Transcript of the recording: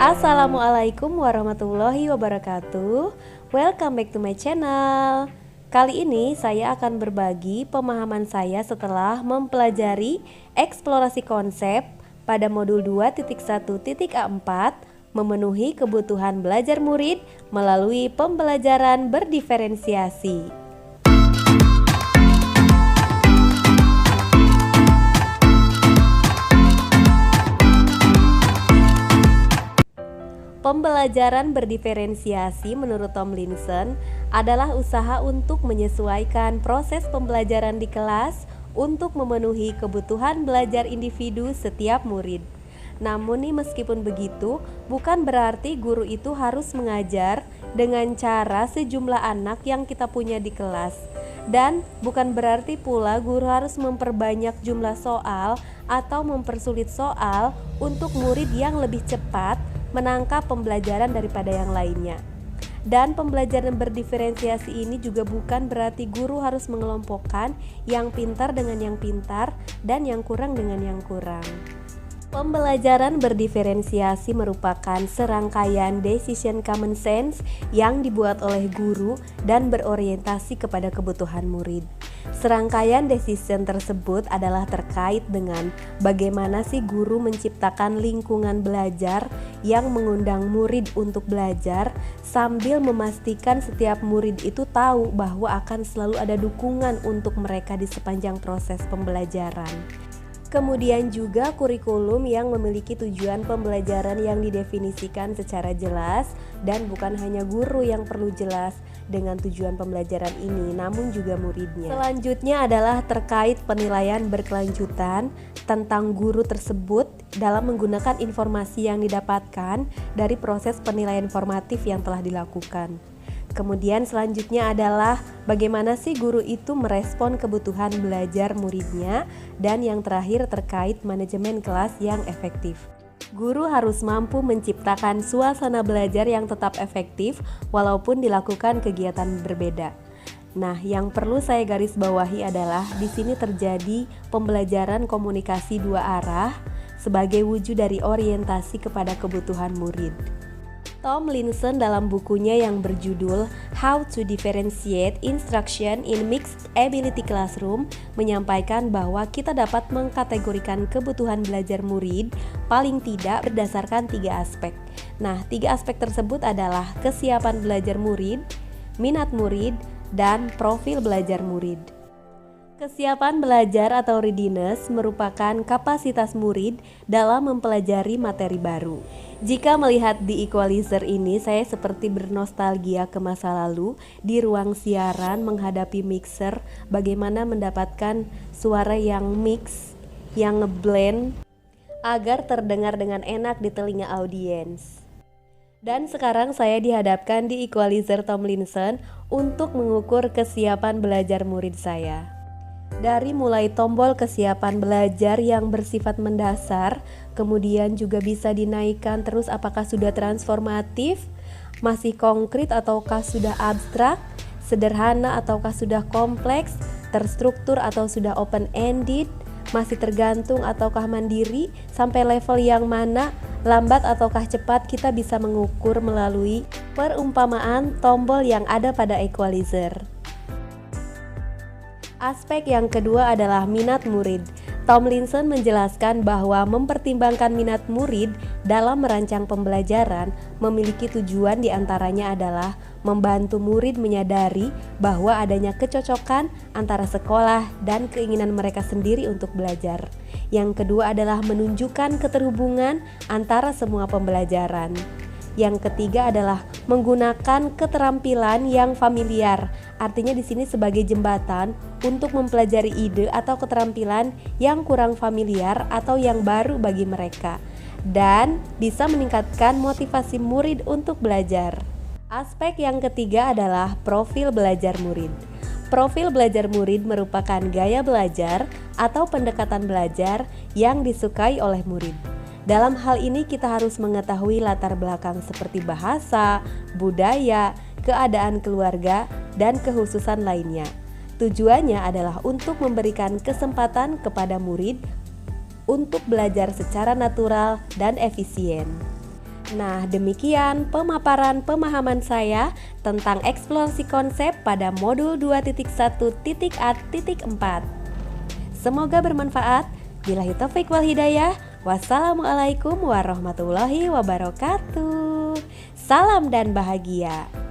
Assalamualaikum warahmatullahi wabarakatuh. Welcome back to my channel. Kali ini saya akan berbagi pemahaman saya setelah mempelajari eksplorasi konsep pada modul 2.1.A4, memenuhi kebutuhan belajar murid melalui pembelajaran berdiferensiasi. Pembelajaran berdiferensiasi menurut Tomlinson adalah usaha untuk menyesuaikan proses pembelajaran di kelas untuk memenuhi kebutuhan belajar individu setiap murid. Namun meskipun begitu, bukan berarti guru itu harus mengajar dengan cara sejumlah anak yang kita punya di kelas. Dan bukan berarti pula guru harus memperbanyak jumlah soal atau mempersulit soal untuk murid yang lebih cepat menangkap pembelajaran daripada yang lainnya. Dan pembelajaran berdiferensiasi ini juga bukan berarti guru harus mengelompokkan yang pintar dengan yang pintar dan yang kurang dengan yang kurang. Pembelajaran berdiferensiasi merupakan serangkaian decision common sense yang dibuat oleh guru dan berorientasi kepada kebutuhan murid. Serangkaian decision tersebut adalah terkait dengan bagaimana sih guru menciptakan lingkungan belajar yang mengundang murid untuk belajar sambil memastikan setiap murid itu tahu bahwa akan selalu ada dukungan untuk mereka di sepanjang proses pembelajaran. Kemudian juga kurikulum yang memiliki tujuan pembelajaran yang didefinisikan secara jelas dan bukan hanya guru yang perlu jelas dengan tujuan pembelajaran ini, namun juga muridnya. Selanjutnya adalah terkait penilaian berkelanjutan tentang guru tersebut dalam menggunakan informasi yang didapatkan dari proses penilaian formatif yang telah dilakukan. Kemudian selanjutnya adalah bagaimana sih guru itu merespon kebutuhan belajar muridnya, dan yang terakhir terkait manajemen kelas yang efektif. Guru harus mampu menciptakan suasana belajar yang tetap efektif walaupun dilakukan kegiatan berbeda. Nah, yang perlu saya garis bawahi adalah di sini terjadi pembelajaran komunikasi dua arah sebagai wujud dari orientasi kepada kebutuhan murid. Tomlinson dalam bukunya yang berjudul How to Differentiate Instruction in Mixed Ability Classroom menyampaikan bahwa kita dapat mengkategorikan kebutuhan belajar murid paling tidak berdasarkan 3 aspek. Nah, 3 aspek tersebut adalah kesiapan belajar murid, minat murid, dan profil belajar murid. Kesiapan belajar atau readiness merupakan kapasitas murid dalam mempelajari materi baru. Jika melihat di equalizer ini, saya seperti bernostalgia ke masa lalu di ruang siaran menghadapi mixer, bagaimana mendapatkan suara yang mix, yang ngeblend agar terdengar dengan enak di telinga audiens. Dan sekarang saya dihadapkan di equalizer Tomlinson untuk mengukur kesiapan belajar murid saya. Dari mulai tombol kesiapan belajar yang bersifat mendasar, kemudian juga bisa dinaikkan terus apakah sudah transformatif, masih konkret ataukah sudah abstrak, sederhana ataukah sudah kompleks, terstruktur atau sudah open-ended, masih tergantung ataukah mandiri, sampai level yang mana, lambat ataukah cepat, kita bisa mengukur melalui perumpamaan tombol yang ada pada equalizer. Aspek yang kedua adalah minat murid. Tomlinson menjelaskan bahwa mempertimbangkan minat murid dalam merancang pembelajaran memiliki tujuan diantaranya adalah membantu murid menyadari bahwa adanya kecocokan antara sekolah dan keinginan mereka sendiri untuk belajar. Yang kedua adalah menunjukkan keterhubungan antara semua pembelajaran. Yang ketiga adalah menggunakan keterampilan yang familiar. Artinya di sini sebagai jembatan untuk mempelajari ide atau keterampilan yang kurang familiar atau yang baru bagi mereka, dan bisa meningkatkan motivasi murid untuk belajar. Aspek yang ketiga adalah profil belajar murid. Profil belajar murid merupakan gaya belajar atau pendekatan belajar yang disukai oleh murid. Dalam hal ini kita harus mengetahui latar belakang seperti bahasa, budaya, keadaan keluarga, dan kekhususan lainnya. Tujuannya adalah untuk memberikan kesempatan kepada murid untuk belajar secara natural dan efisien. Nah, demikian pemaparan pemahaman saya tentang eksplorasi konsep pada modul 2.1.A.4. Semoga bermanfaat. Billahi taufiq wal hidayah. Wassalamualaikum warahmatullahi wabarakatuh. Salam dan bahagia.